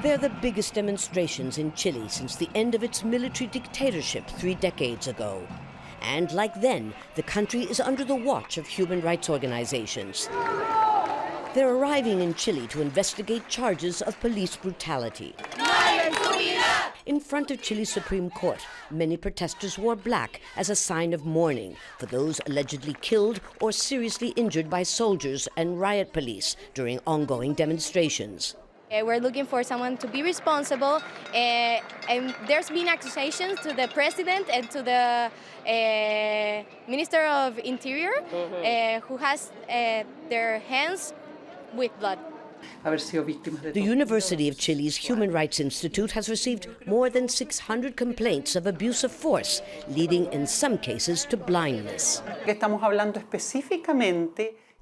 They're the biggest demonstrations in Chile since the end of its military dictatorship 3 decades ago. And like then, the country is under the watch of human rights organizations. They're arriving in Chile to investigate charges of police brutality. In front of Chile's Supreme Court, many protesters wore black as a sign of mourning for those allegedly killed or seriously injured by soldiers and riot police during ongoing demonstrations. We're looking for someone to be responsible, and there's been accusations to the president and to the Minister of Interior, who has their hands with blood. The University of Chile's Human Rights Institute has received more than 600 complaints of abuse of force, leading in some cases to blindness.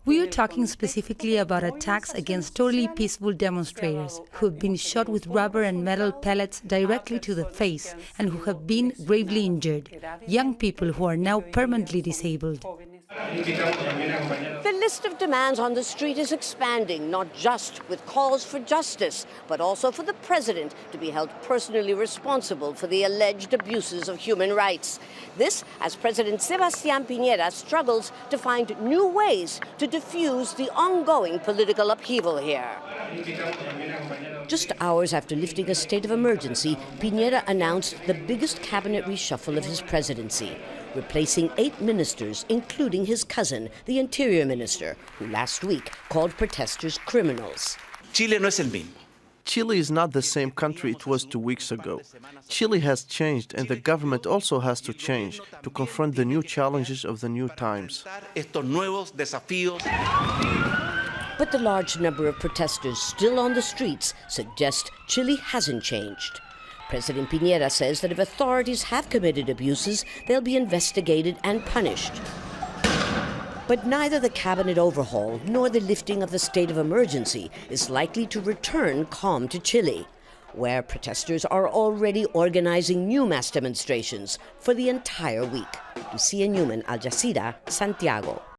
We are talking specifically about attacks against totally peaceful demonstrators who have been shot with rubber and metal pellets directly to the face and who have been gravely injured, young people who are now permanently disabled. The list of demands on the street is expanding, not just with calls for justice, but also for the president to be held personally responsible for the alleged abuses of human rights. This as President Sebastian Pinera struggles to find new ways to diffuse the ongoing political upheaval here. Just hours after lifting a state of emergency, Pinera announced the biggest cabinet reshuffle of his presidency, replacing 8 ministers, including his cousin, the Interior Minister, who last week called protesters criminals. Chile no es el mismo. Chile is not the same country it was 2 weeks ago. Chile has changed, and the government also has to change to confront the new challenges of the new times. But the large number of protesters still on the streets suggest Chile hasn't changed. President Pinera says that if authorities have committed abuses, they'll be investigated and punished. But neither the cabinet overhaul nor the lifting of the state of emergency is likely to return calm to Chile, where protesters are already organizing new mass demonstrations for the entire week. Lucia, Newman, Jazeera, Santiago.